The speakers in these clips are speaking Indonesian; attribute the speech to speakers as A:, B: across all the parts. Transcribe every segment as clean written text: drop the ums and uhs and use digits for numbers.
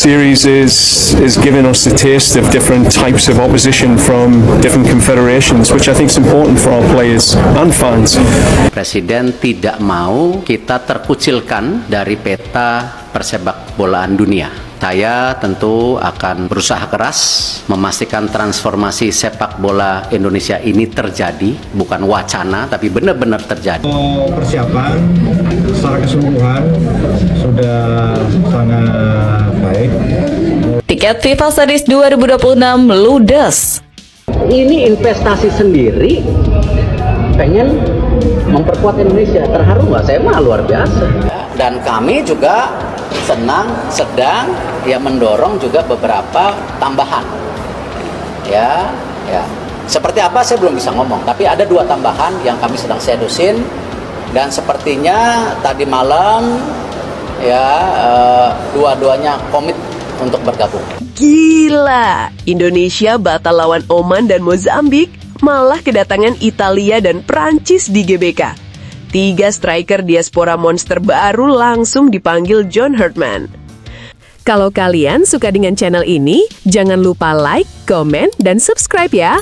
A: series is giving us a taste of different types of opposition from different confederations, which I think is important for our players and fans.
B: Presiden tidak mau kita terkucilkan dari peta persepak bolaan dunia. Saya tentu akan berusaha keras memastikan transformasi sepak bola Indonesia ini terjadi, bukan wacana, tapi benar-benar terjadi.
C: Persiapan secara keseluruhan sudah sangat baik.
D: Tiket FIFA Series 2026 ludes.
B: Ini investasi sendiri, pengen memperkuat Indonesia. Terharu nggak? Saya mah luar biasa. Dan kami juga sedang mendorong juga beberapa tambahan. Ya. Seperti apa saya belum bisa ngomong, tapi ada 2 tambahan yang kami sedang sedusin dan sepertinya tadi malam dua-duanya komit untuk bergabung.
E: Gila, Indonesia batal lawan Oman dan Mozambik, malah kedatangan Italia dan Prancis di GBK. 3 striker diaspora monster baru langsung dipanggil John Herdman. Kalau kalian suka dengan channel ini, jangan lupa like, komen, dan subscribe ya.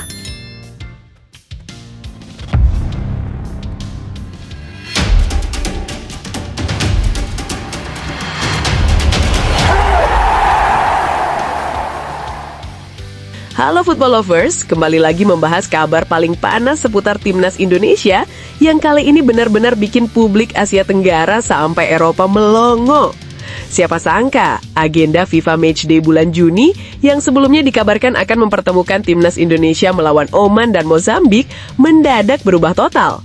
E: Halo Football Lovers, kembali lagi membahas kabar paling panas seputar Timnas Indonesia yang kali ini benar-benar bikin publik Asia Tenggara sampai Eropa melongo. Siapa sangka, agenda FIFA Matchday bulan Juni yang sebelumnya dikabarkan akan mempertemukan Timnas Indonesia melawan Oman dan Mozambik mendadak berubah total.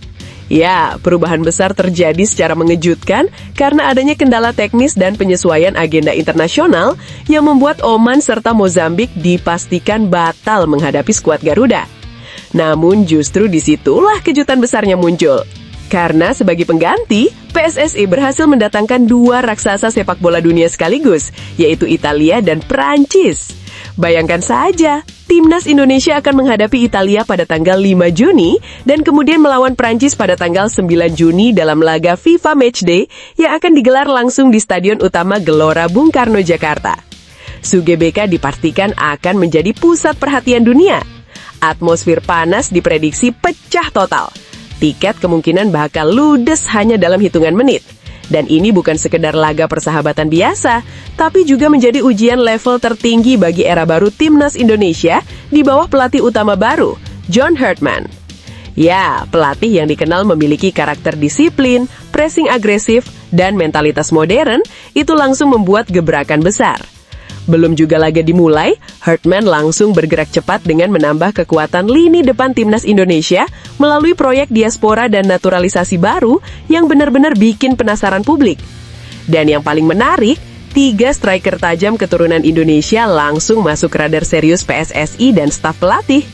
E: Ya, perubahan besar terjadi secara mengejutkan karena adanya kendala teknis dan penyesuaian agenda internasional yang membuat Oman serta Mozambik dipastikan batal menghadapi skuad Garuda. Namun justru disitulah kejutan besarnya muncul. Karena sebagai pengganti, PSSI berhasil mendatangkan 2 raksasa sepak bola dunia sekaligus, yaitu Italia dan Prancis. Bayangkan saja, Timnas Indonesia akan menghadapi Italia pada tanggal 5 Juni dan kemudian melawan Prancis pada tanggal 9 Juni dalam laga FIFA Matchday yang akan digelar langsung di Stadion Utama Gelora Bung Karno, Jakarta. GBK dipastikan akan menjadi pusat perhatian dunia. Atmosfer panas diprediksi pecah total. Tiket kemungkinan bakal ludes hanya dalam hitungan menit. Dan ini bukan sekedar laga persahabatan biasa, tapi juga menjadi ujian level tertinggi bagi era baru Timnas Indonesia di bawah pelatih utama baru, John Herdman. Ya, pelatih yang dikenal memiliki karakter disiplin, pressing agresif, dan mentalitas modern, itu langsung membuat gebrakan besar. Belum juga laga dimulai, Herdman langsung bergerak cepat dengan menambah kekuatan lini depan Timnas Indonesia melalui proyek diaspora dan naturalisasi baru yang benar-benar bikin penasaran publik. Dan yang paling menarik, 3 striker tajam keturunan Indonesia langsung masuk radar serius PSSI dan staf pelatih.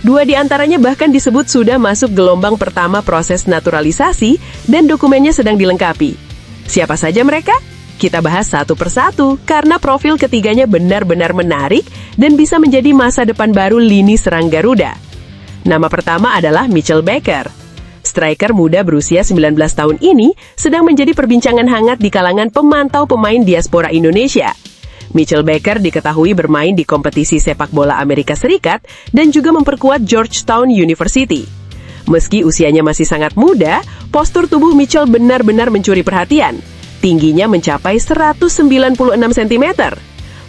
E: 2 diantaranya bahkan disebut sudah masuk gelombang pertama proses naturalisasi dan dokumennya sedang dilengkapi. Siapa saja mereka? Kita bahas satu persatu karena profil ketiganya benar-benar menarik dan bisa menjadi masa depan baru lini serang Garuda. Nama pertama adalah Mitchell Baker. Striker muda berusia 19 tahun ini sedang menjadi perbincangan hangat di kalangan pemantau pemain diaspora Indonesia. Mitchell Baker diketahui bermain di kompetisi sepak bola Amerika Serikat dan juga memperkuat Georgetown University. Meski usianya masih sangat muda, postur tubuh Mitchell benar-benar mencuri perhatian. Tingginya mencapai 196 cm.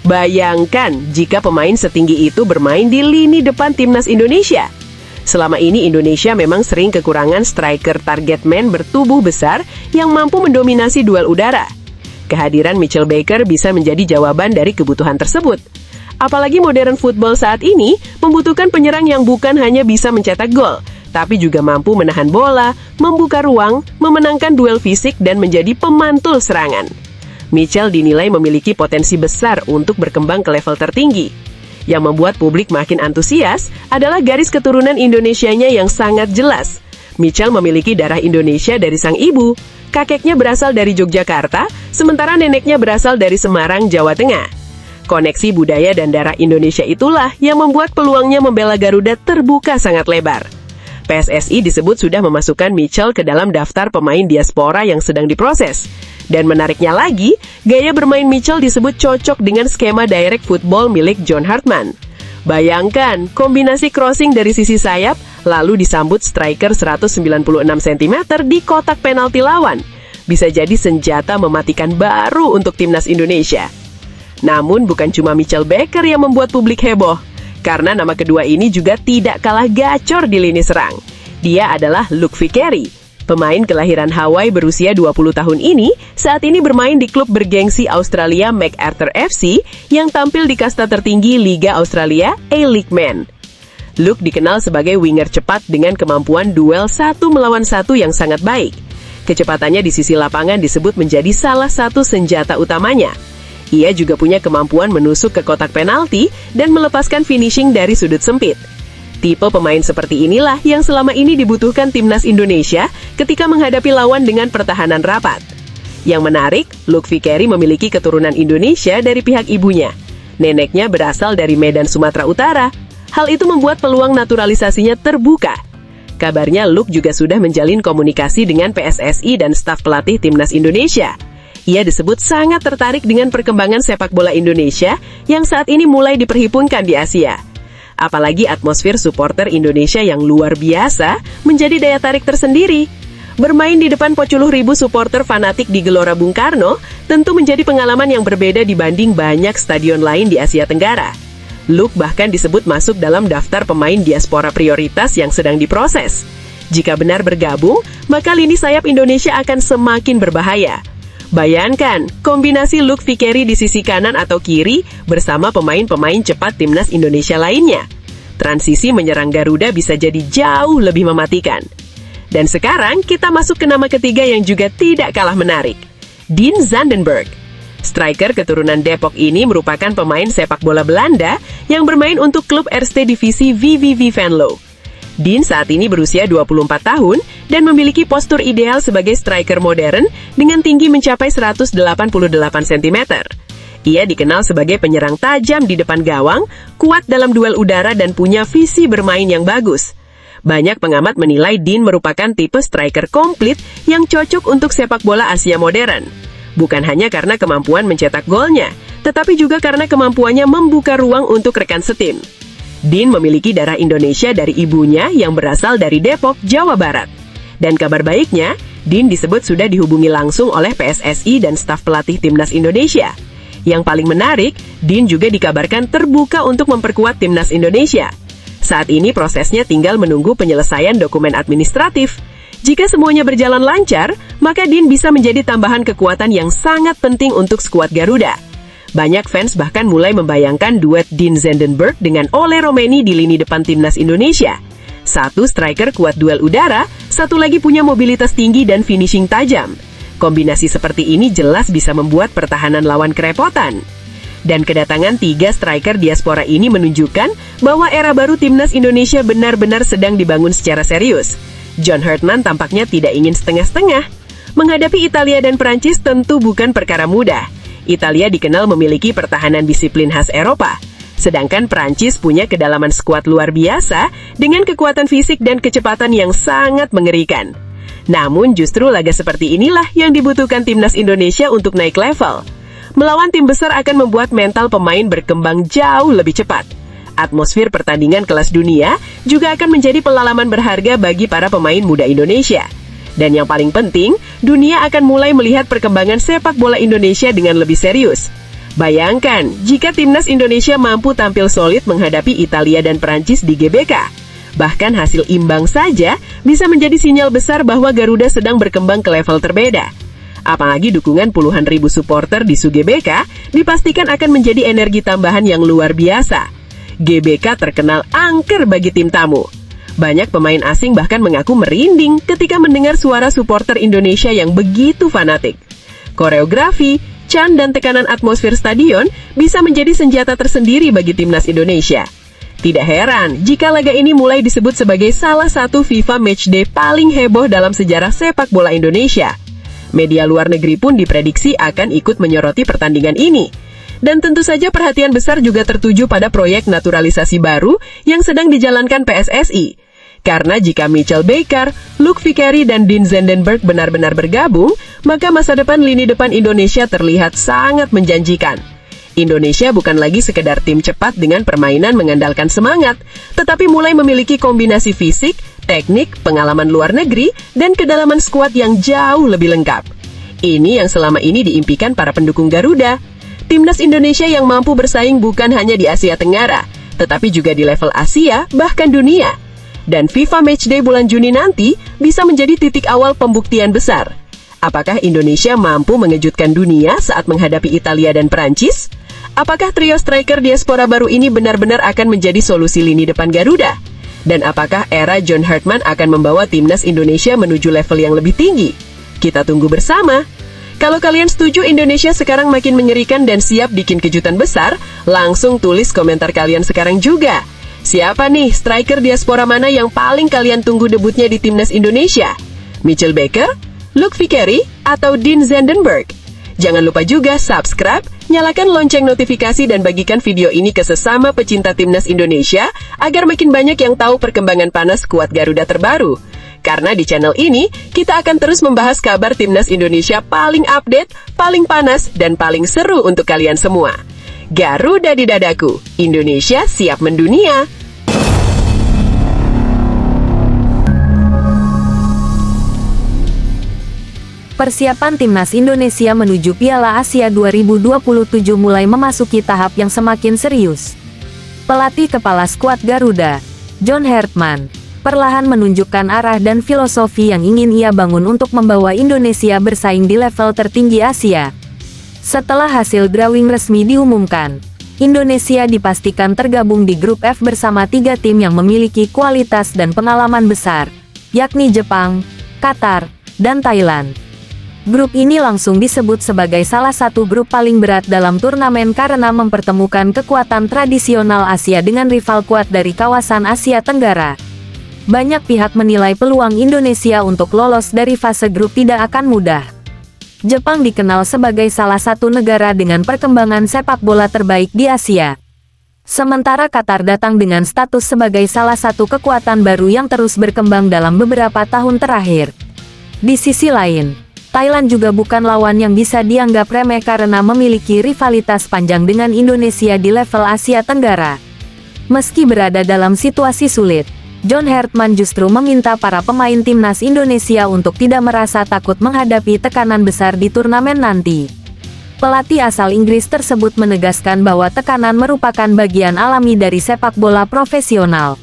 E: Bayangkan jika pemain setinggi itu bermain di lini depan Timnas Indonesia. Selama ini Indonesia memang sering kekurangan striker target man bertubuh besar yang mampu mendominasi duel udara. Kehadiran Mitchell Baker bisa menjadi jawaban dari kebutuhan tersebut. Apalagi modern football saat ini membutuhkan penyerang yang bukan hanya bisa mencetak gol, tapi juga mampu menahan bola, membuka ruang, memenangkan duel fisik, dan menjadi pemantul serangan. Mitchell dinilai memiliki potensi besar untuk berkembang ke level tertinggi. Yang membuat publik makin antusias adalah garis keturunan Indonesianya yang sangat jelas. Mitchell memiliki darah Indonesia dari sang ibu. Kakeknya berasal dari Yogyakarta, sementara neneknya berasal dari Semarang, Jawa Tengah. Koneksi budaya dan darah Indonesia itulah yang membuat peluangnya membela Garuda terbuka sangat lebar. PSSI disebut sudah memasukkan Mitchell ke dalam daftar pemain diaspora yang sedang diproses. Dan menariknya lagi, gaya bermain Mitchell disebut cocok dengan skema direct football milik John Hartman. Bayangkan, kombinasi crossing dari sisi sayap, lalu disambut striker 196 cm di kotak penalti lawan. Bisa jadi senjata mematikan baru untuk timnas Indonesia. Namun bukan cuma Mitchell Baker yang membuat publik heboh, karena nama kedua ini juga tidak kalah gacor di lini serang. Dia adalah Luke Vickery. Pemain kelahiran Hawaii berusia 20 tahun ini saat ini bermain di klub bergengsi Australia MacArthur FC yang tampil di kasta tertinggi Liga Australia, A-League Men. Luke dikenal sebagai winger cepat dengan kemampuan duel 1 melawan 1 yang sangat baik. Kecepatannya di sisi lapangan disebut menjadi salah satu senjata utamanya. Ia juga punya kemampuan menusuk ke kotak penalti dan melepaskan finishing dari sudut sempit. Tipe pemain seperti inilah yang selama ini dibutuhkan timnas Indonesia ketika menghadapi lawan dengan pertahanan rapat. Yang menarik, Luke Vickery memiliki keturunan Indonesia dari pihak ibunya. Neneknya berasal dari Medan, Sumatera Utara. Hal itu membuat peluang naturalisasinya terbuka. Kabarnya Luke juga sudah menjalin komunikasi dengan PSSI dan staf pelatih timnas Indonesia. Ia disebut sangat tertarik dengan perkembangan sepak bola Indonesia yang saat ini mulai diperhitungkan di Asia. Apalagi atmosfer supporter Indonesia yang luar biasa menjadi daya tarik tersendiri. Bermain di depan puluh ribu supporter fanatik di Gelora Bung Karno tentu menjadi pengalaman yang berbeda dibanding banyak stadion lain di Asia Tenggara. Luke bahkan disebut masuk dalam daftar pemain diaspora prioritas yang sedang diproses. Jika benar bergabung, maka lini sayap Indonesia akan semakin berbahaya. Bayangkan, kombinasi Luke Vickery di sisi kanan atau kiri bersama pemain-pemain cepat timnas Indonesia lainnya. Transisi menyerang Garuda bisa jadi jauh lebih mematikan. Dan sekarang kita masuk ke nama ketiga yang juga tidak kalah menarik. Dean Zandenberg. Striker keturunan Depok ini merupakan pemain sepak bola Belanda yang bermain untuk klub Eerste Divisie VVV Venlo. Dean saat ini berusia 24 tahun dan memiliki postur ideal sebagai striker modern dengan tinggi mencapai 188 cm. Ia dikenal sebagai penyerang tajam di depan gawang, kuat dalam duel udara dan punya visi bermain yang bagus. Banyak pengamat menilai Dean merupakan tipe striker komplit yang cocok untuk sepak bola Asia modern. Bukan hanya karena kemampuan mencetak golnya, tetapi juga karena kemampuannya membuka ruang untuk rekan setim. Dean memiliki darah Indonesia dari ibunya yang berasal dari Depok, Jawa Barat. Dan kabar baiknya, Dean disebut sudah dihubungi langsung oleh PSSI dan staf pelatih timnas Indonesia. Yang paling menarik, Dean juga dikabarkan terbuka untuk memperkuat timnas Indonesia. Saat ini prosesnya tinggal menunggu penyelesaian dokumen administratif. Jika semuanya berjalan lancar, maka Dean bisa menjadi tambahan kekuatan yang sangat penting untuk skuad Garuda. Banyak fans bahkan mulai membayangkan duet Dean Zandenberg dengan Ole Romeni di lini depan timnas Indonesia. Satu striker kuat duel udara, satu lagi punya mobilitas tinggi dan finishing tajam. Kombinasi seperti ini jelas bisa membuat pertahanan lawan kerepotan. Dan kedatangan 3 striker diaspora ini menunjukkan bahwa era baru timnas Indonesia benar-benar sedang dibangun secara serius. John Hartman tampaknya tidak ingin setengah-setengah. Menghadapi Italia dan Prancis tentu bukan perkara mudah. Italia dikenal memiliki pertahanan disiplin khas Eropa, sedangkan Prancis punya kedalaman skuad luar biasa dengan kekuatan fisik dan kecepatan yang sangat mengerikan. Namun justru laga seperti inilah yang dibutuhkan timnas Indonesia untuk naik level. Melawan tim besar akan membuat mental pemain berkembang jauh lebih cepat. Atmosfer pertandingan kelas dunia juga akan menjadi pengalaman berharga bagi para pemain muda Indonesia. Dan yang paling penting, dunia akan mulai melihat perkembangan sepak bola Indonesia dengan lebih serius. Bayangkan, jika timnas Indonesia mampu tampil solid menghadapi Italia dan Prancis di GBK. Bahkan hasil imbang saja bisa menjadi sinyal besar bahwa Garuda sedang berkembang ke level terbeda. Apalagi dukungan puluhan ribu supporter di SuGBK dipastikan akan menjadi energi tambahan yang luar biasa. GBK terkenal angker bagi tim tamu. Banyak pemain asing bahkan mengaku merinding ketika mendengar suara supporter Indonesia yang begitu fanatik. Koreografi, chant dan tekanan atmosfer stadion bisa menjadi senjata tersendiri bagi timnas Indonesia. Tidak heran jika laga ini mulai disebut sebagai salah satu FIFA Matchday paling heboh dalam sejarah sepak bola Indonesia. Media luar negeri pun diprediksi akan ikut menyoroti pertandingan ini. Dan tentu saja perhatian besar juga tertuju pada proyek naturalisasi baru yang sedang dijalankan PSSI. Karena jika Mitchell Baker, Luke Vickery, dan Dean Zandenberg benar-benar bergabung, maka masa depan lini depan Indonesia terlihat sangat menjanjikan. Indonesia bukan lagi sekedar tim cepat dengan permainan mengandalkan semangat, tetapi mulai memiliki kombinasi fisik, teknik, pengalaman luar negeri, dan kedalaman skuad yang jauh lebih lengkap. Ini yang selama ini diimpikan para pendukung Garuda. Timnas Indonesia yang mampu bersaing bukan hanya di Asia Tenggara, tetapi juga di level Asia, bahkan dunia. Dan FIFA Matchday bulan Juni nanti bisa menjadi titik awal pembuktian besar. Apakah Indonesia mampu mengejutkan dunia saat menghadapi Italia dan Perancis? Apakah trio striker diaspora baru ini benar-benar akan menjadi solusi lini depan Garuda? Dan apakah era John Hartman akan membawa timnas Indonesia menuju level yang lebih tinggi? Kita tunggu bersama. Kalau kalian setuju Indonesia sekarang makin mengerikan dan siap bikin kejutan besar, langsung tulis komentar kalian sekarang juga. Siapa nih striker diaspora mana yang paling kalian tunggu debutnya di timnas Indonesia? Mitchell Baker, Luke Vickery, atau Dean Zandenberg? Jangan lupa juga subscribe, nyalakan lonceng notifikasi, dan bagikan video ini ke sesama pecinta timnas Indonesia agar makin banyak yang tahu perkembangan panas skuad Garuda terbaru. Karena di channel ini, kita akan terus membahas kabar timnas Indonesia paling update, paling panas, dan paling seru untuk kalian semua. Garuda di dadaku, Indonesia siap mendunia.
D: Persiapan timnas Indonesia menuju Piala Asia 2027 mulai memasuki tahap yang semakin serius. Pelatih kepala skuad Garuda, John Hartman, perlahan menunjukkan arah dan filosofi yang ingin ia bangun untuk membawa Indonesia bersaing di level tertinggi Asia. Setelah hasil drawing resmi diumumkan, Indonesia dipastikan tergabung di grup F bersama 3 tim yang memiliki kualitas dan pengalaman besar, yakni Jepang, Qatar, dan Thailand. Grup ini langsung disebut sebagai salah satu grup paling berat dalam turnamen karena mempertemukan kekuatan tradisional Asia dengan rival kuat dari kawasan Asia Tenggara. Banyak pihak menilai peluang Indonesia untuk lolos dari fase grup tidak akan mudah. Jepang dikenal sebagai salah satu negara dengan perkembangan sepak bola terbaik di Asia. Sementara Qatar datang dengan status sebagai salah satu kekuatan baru yang terus berkembang dalam beberapa tahun terakhir. Di sisi lain, Thailand juga bukan lawan yang bisa dianggap remeh karena memiliki rivalitas panjang dengan Indonesia di level Asia Tenggara. Meski berada dalam situasi sulit, John Hartman justru meminta para pemain timnas Indonesia untuk tidak merasa takut menghadapi tekanan besar di turnamen nanti. Pelatih asal Inggris tersebut menegaskan bahwa tekanan merupakan bagian alami dari sepak bola profesional.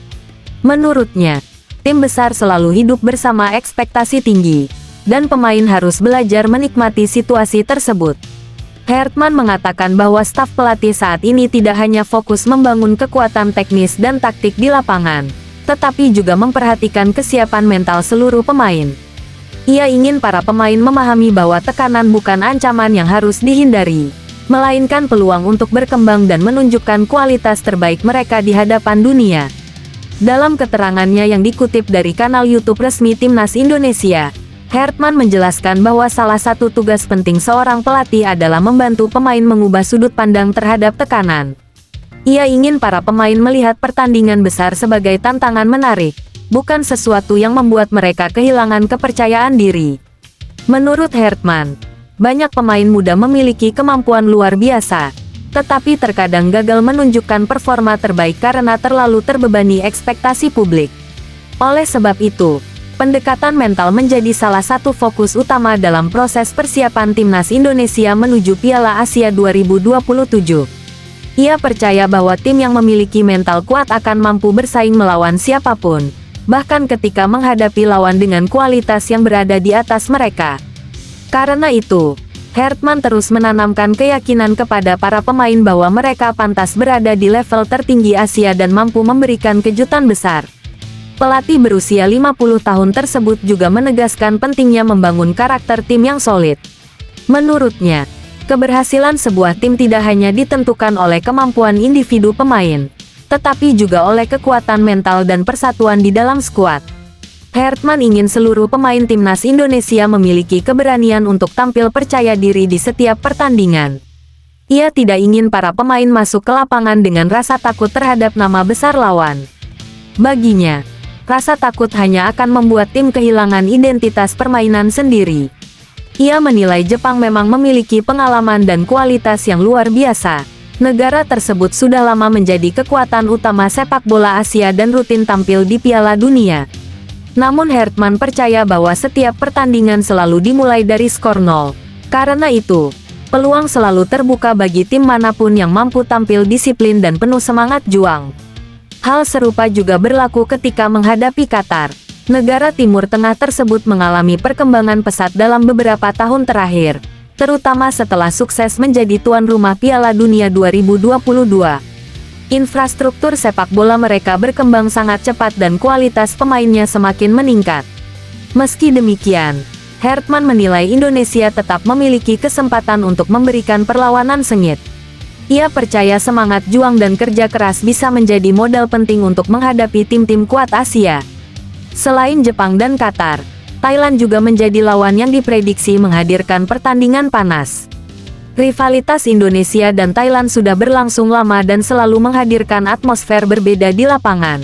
D: Menurutnya, tim besar selalu hidup bersama ekspektasi tinggi, dan pemain harus belajar menikmati situasi tersebut. Hartman mengatakan bahwa staf pelatih saat ini tidak hanya fokus membangun kekuatan teknis dan taktik di lapangan, tetapi juga memperhatikan kesiapan mental seluruh pemain. Ia ingin para pemain memahami bahwa tekanan bukan ancaman yang harus dihindari, melainkan peluang untuk berkembang dan menunjukkan kualitas terbaik mereka di hadapan dunia. Dalam keterangannya yang dikutip dari kanal YouTube resmi Timnas Indonesia, Hartman menjelaskan bahwa salah satu tugas penting seorang pelatih adalah membantu pemain mengubah sudut pandang terhadap tekanan. Ia ingin para pemain melihat pertandingan besar sebagai tantangan menarik, bukan sesuatu yang membuat mereka kehilangan kepercayaan diri. Menurut Hartman, banyak pemain muda memiliki kemampuan luar biasa, tetapi terkadang gagal menunjukkan performa terbaik karena terlalu terbebani ekspektasi publik. Oleh sebab itu, pendekatan mental menjadi salah satu fokus utama dalam proses persiapan timnas Indonesia menuju Piala Asia 2027. Ia percaya bahwa tim yang memiliki mental kuat akan mampu bersaing melawan siapapun, bahkan ketika menghadapi lawan dengan kualitas yang berada di atas mereka. Karena itu, Hartman terus menanamkan keyakinan kepada para pemain bahwa mereka pantas berada di level tertinggi Asia dan mampu memberikan kejutan besar. Pelatih berusia 50 tahun tersebut juga menegaskan pentingnya membangun karakter tim yang solid. Menurutnya, keberhasilan sebuah tim tidak hanya ditentukan oleh kemampuan individu pemain, tetapi juga oleh kekuatan mental dan persatuan di dalam skuad. Hartman ingin seluruh pemain timnas Indonesia memiliki keberanian untuk tampil percaya diri di setiap pertandingan. Ia tidak ingin para pemain masuk ke lapangan dengan rasa takut terhadap nama besar lawan. Baginya, rasa takut hanya akan membuat tim kehilangan identitas permainan sendiri. Ia menilai Jepang memang memiliki pengalaman dan kualitas yang luar biasa. Negara tersebut sudah lama menjadi kekuatan utama sepak bola Asia dan rutin tampil di Piala Dunia. Namun Hartman percaya bahwa setiap pertandingan selalu dimulai dari skor 0. Karena itu, peluang selalu terbuka bagi tim manapun yang mampu tampil disiplin dan penuh semangat juang. Hal serupa juga berlaku ketika menghadapi Qatar. Negara Timur Tengah tersebut mengalami perkembangan pesat dalam beberapa tahun terakhir, terutama setelah sukses menjadi tuan rumah Piala Dunia 2022. Infrastruktur sepak bola mereka berkembang sangat cepat dan kualitas pemainnya semakin meningkat. Meski demikian, Hartman menilai Indonesia tetap memiliki kesempatan untuk memberikan perlawanan sengit. Ia percaya semangat juang dan kerja keras bisa menjadi modal penting untuk menghadapi tim-tim kuat Asia. Selain Jepang dan Qatar, Thailand juga menjadi lawan yang diprediksi menghadirkan pertandingan panas. Rivalitas Indonesia dan Thailand sudah berlangsung lama dan selalu menghadirkan atmosfer berbeda di lapangan.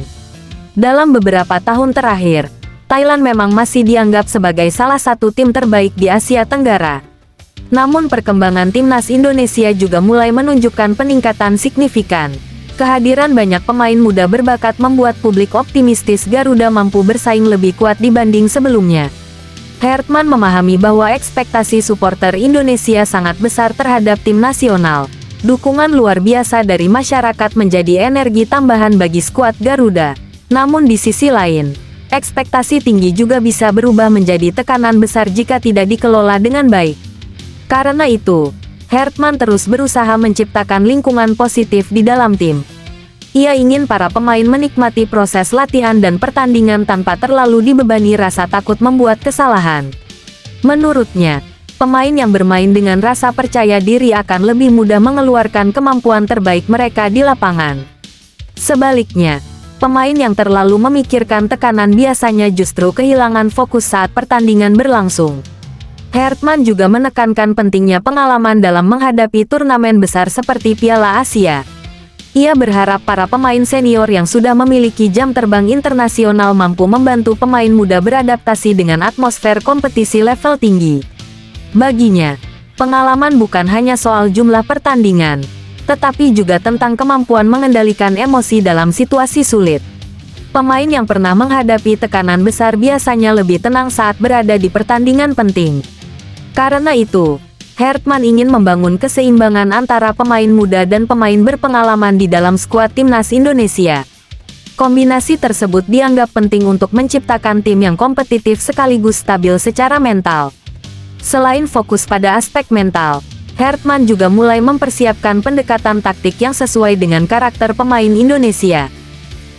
D: Dalam beberapa tahun terakhir, Thailand memang masih dianggap sebagai salah satu tim terbaik di Asia Tenggara. Namun perkembangan timnas Indonesia juga mulai menunjukkan peningkatan signifikan. Kehadiran banyak pemain muda berbakat membuat publik optimistis Garuda mampu bersaing lebih kuat dibanding sebelumnya. Hartman memahami bahwa ekspektasi supporter Indonesia sangat besar terhadap tim nasional. Dukungan luar biasa dari masyarakat menjadi energi tambahan bagi skuad Garuda. Namun di sisi lain, ekspektasi tinggi juga bisa berubah menjadi tekanan besar jika tidak dikelola dengan baik. Karena itu, Hartman terus berusaha menciptakan lingkungan positif di dalam tim. Ia ingin para pemain menikmati proses latihan dan pertandingan tanpa terlalu dibebani rasa takut membuat kesalahan. Menurutnya, pemain yang bermain dengan rasa percaya diri akan lebih mudah mengeluarkan kemampuan terbaik mereka di lapangan. Sebaliknya, pemain yang terlalu memikirkan tekanan biasanya justru kehilangan fokus saat pertandingan berlangsung. Hartman juga menekankan pentingnya pengalaman dalam menghadapi turnamen besar seperti Piala Asia. Ia berharap para pemain senior yang sudah memiliki jam terbang internasional mampu membantu pemain muda beradaptasi dengan atmosfer kompetisi level tinggi. Baginya, pengalaman bukan hanya soal jumlah pertandingan, tetapi juga tentang kemampuan mengendalikan emosi dalam situasi sulit. Pemain yang pernah menghadapi tekanan besar biasanya lebih tenang saat berada di pertandingan penting. Karena itu, Hartman ingin membangun keseimbangan antara pemain muda dan pemain berpengalaman di dalam skuad timnas Indonesia. Kombinasi tersebut dianggap penting untuk menciptakan tim yang kompetitif sekaligus stabil secara mental. Selain fokus pada aspek mental, Hartman juga mulai mempersiapkan pendekatan taktik yang sesuai dengan karakter pemain Indonesia.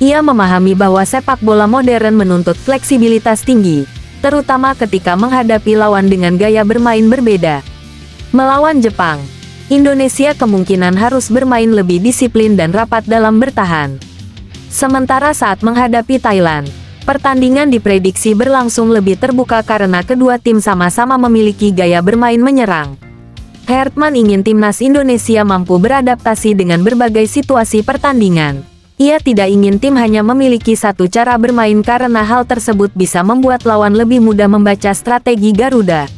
D: Ia memahami bahwa sepak bola modern menuntut fleksibilitas tinggi, terutama ketika menghadapi lawan dengan gaya bermain berbeda. Melawan Jepang, Indonesia kemungkinan harus bermain lebih disiplin dan rapat dalam bertahan. Sementara saat menghadapi Thailand, pertandingan diprediksi berlangsung lebih terbuka karena kedua tim sama-sama memiliki gaya bermain menyerang. Hartman ingin timnas Indonesia mampu beradaptasi dengan berbagai situasi pertandingan. Ia tidak ingin tim hanya memiliki satu cara bermain karena hal tersebut bisa membuat lawan lebih mudah membaca strategi Garuda.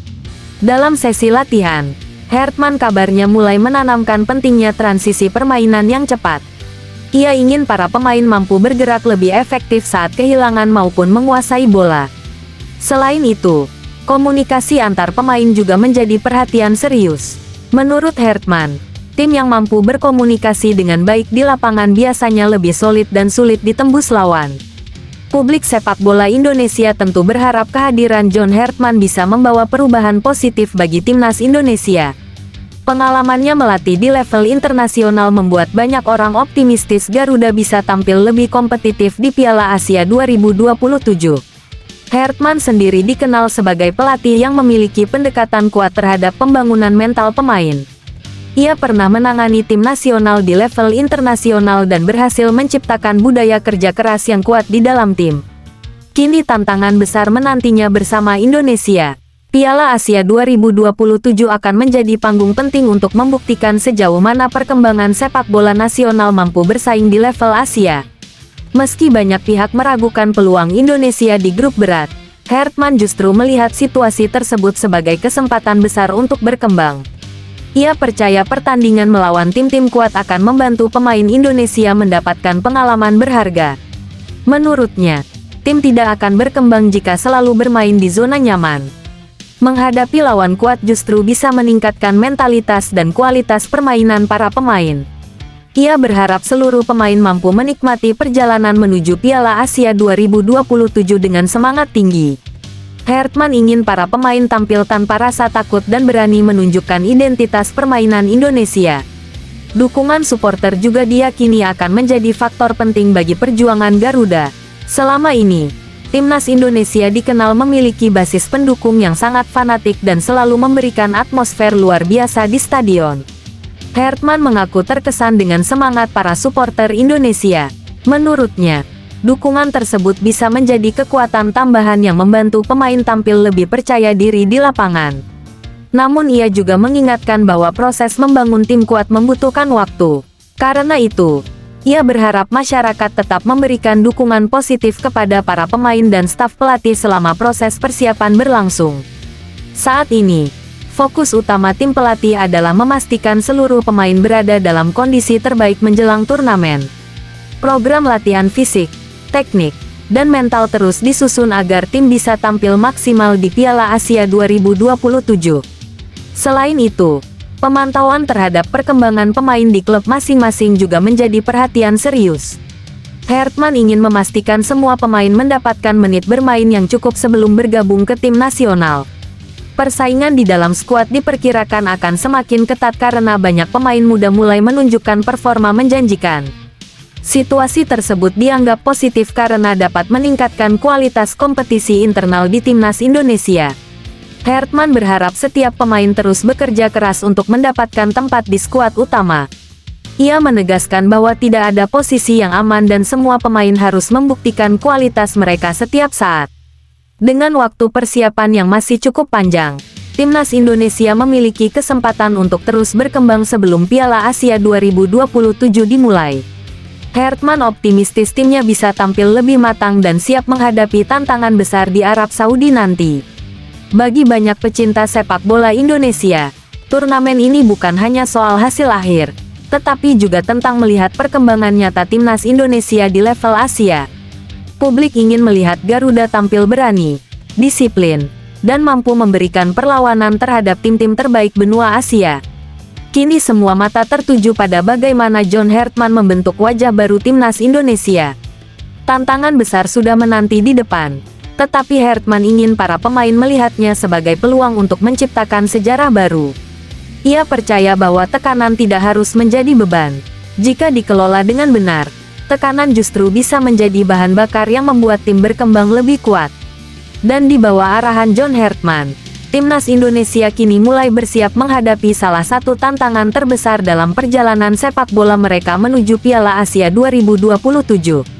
D: Dalam sesi latihan, Hartman kabarnya mulai menanamkan pentingnya transisi permainan yang cepat. Ia ingin para pemain mampu bergerak lebih efektif saat kehilangan maupun menguasai bola. Selain itu, komunikasi antar pemain juga menjadi perhatian serius. Menurut Hartman, tim yang mampu berkomunikasi dengan baik di lapangan biasanya lebih solid dan sulit ditembus lawan. Publik sepak bola Indonesia tentu berharap kehadiran John Hartman bisa membawa perubahan positif bagi timnas Indonesia. Pengalamannya melatih di level internasional membuat banyak orang optimistis Garuda bisa tampil lebih kompetitif di Piala Asia 2027. Hartman sendiri dikenal sebagai pelatih yang memiliki pendekatan kuat terhadap pembangunan mental pemain. Ia pernah menangani tim nasional di level internasional dan berhasil menciptakan budaya kerja keras yang kuat di dalam tim. Kini tantangan besar menantinya bersama Indonesia. Piala Asia 2027 akan menjadi panggung penting untuk membuktikan sejauh mana perkembangan sepak bola nasional mampu bersaing di level Asia. Meski banyak pihak meragukan peluang Indonesia di grup berat, Hertman justru melihat situasi tersebut sebagai kesempatan besar untuk berkembang. Ia percaya pertandingan melawan tim-tim kuat akan membantu pemain Indonesia mendapatkan pengalaman berharga. Menurutnya, tim tidak akan berkembang jika selalu bermain di zona nyaman. Menghadapi lawan kuat justru bisa meningkatkan mentalitas dan kualitas permainan para pemain. Ia berharap seluruh pemain mampu menikmati perjalanan menuju Piala Asia 2027 dengan semangat tinggi. Hertman ingin para pemain tampil tanpa rasa takut dan berani menunjukkan identitas permainan Indonesia. Dukungan supporter juga diyakini akan menjadi faktor penting bagi perjuangan Garuda. Selama ini, timnas Indonesia dikenal memiliki basis pendukung yang sangat fanatik dan selalu memberikan atmosfer luar biasa di stadion. Hertman mengaku terkesan dengan semangat para supporter Indonesia. Menurutnya, dukungan tersebut bisa menjadi kekuatan tambahan yang membantu pemain tampil lebih percaya diri di lapangan. Namun ia juga mengingatkan bahwa proses membangun tim kuat membutuhkan waktu. Karena itu, ia berharap masyarakat tetap memberikan dukungan positif kepada para pemain dan staf pelatih selama proses persiapan berlangsung. Saat ini, fokus utama tim pelatih adalah memastikan seluruh pemain berada dalam kondisi terbaik menjelang turnamen. Program latihan fisik, teknik, dan mental terus disusun agar tim bisa tampil maksimal di Piala Asia 2027. Selain itu, pemantauan terhadap perkembangan pemain di klub masing-masing juga menjadi perhatian serius. Hertman ingin memastikan semua pemain mendapatkan menit bermain yang cukup sebelum bergabung ke tim nasional. Persaingan di dalam skuad diperkirakan akan semakin ketat karena banyak pemain muda mulai menunjukkan performa menjanjikan. Situasi tersebut dianggap positif karena dapat meningkatkan kualitas kompetisi internal di timnas Indonesia. Hertman berharap setiap pemain terus bekerja keras untuk mendapatkan tempat di skuad utama. Ia menegaskan bahwa tidak ada posisi yang aman dan semua pemain harus membuktikan kualitas mereka setiap saat. Dengan waktu persiapan yang masih cukup panjang, timnas Indonesia memiliki kesempatan untuk terus berkembang sebelum Piala Asia 2027 dimulai. Hertman optimistis timnya bisa tampil lebih matang dan siap menghadapi tantangan besar di Arab Saudi nanti. Bagi banyak pecinta sepak bola Indonesia, turnamen ini bukan hanya soal hasil akhir, tetapi juga tentang melihat perkembangan nyata timnas Indonesia di level Asia. Publik ingin melihat Garuda tampil berani, disiplin, dan mampu memberikan perlawanan terhadap tim-tim terbaik benua Asia. Kini semua mata tertuju pada bagaimana John Hertman membentuk wajah baru timnas Indonesia. Tantangan besar sudah menanti di depan, tetapi Hertman ingin para pemain melihatnya sebagai peluang untuk menciptakan sejarah baru. Ia percaya bahwa tekanan tidak harus menjadi beban. Jika dikelola dengan benar, tekanan justru bisa menjadi bahan bakar yang membuat tim berkembang lebih kuat. Dan di bawah arahan John Hertman, timnas Indonesia kini mulai bersiap menghadapi salah satu tantangan terbesar dalam perjalanan sepak bola mereka menuju Piala Asia 2027.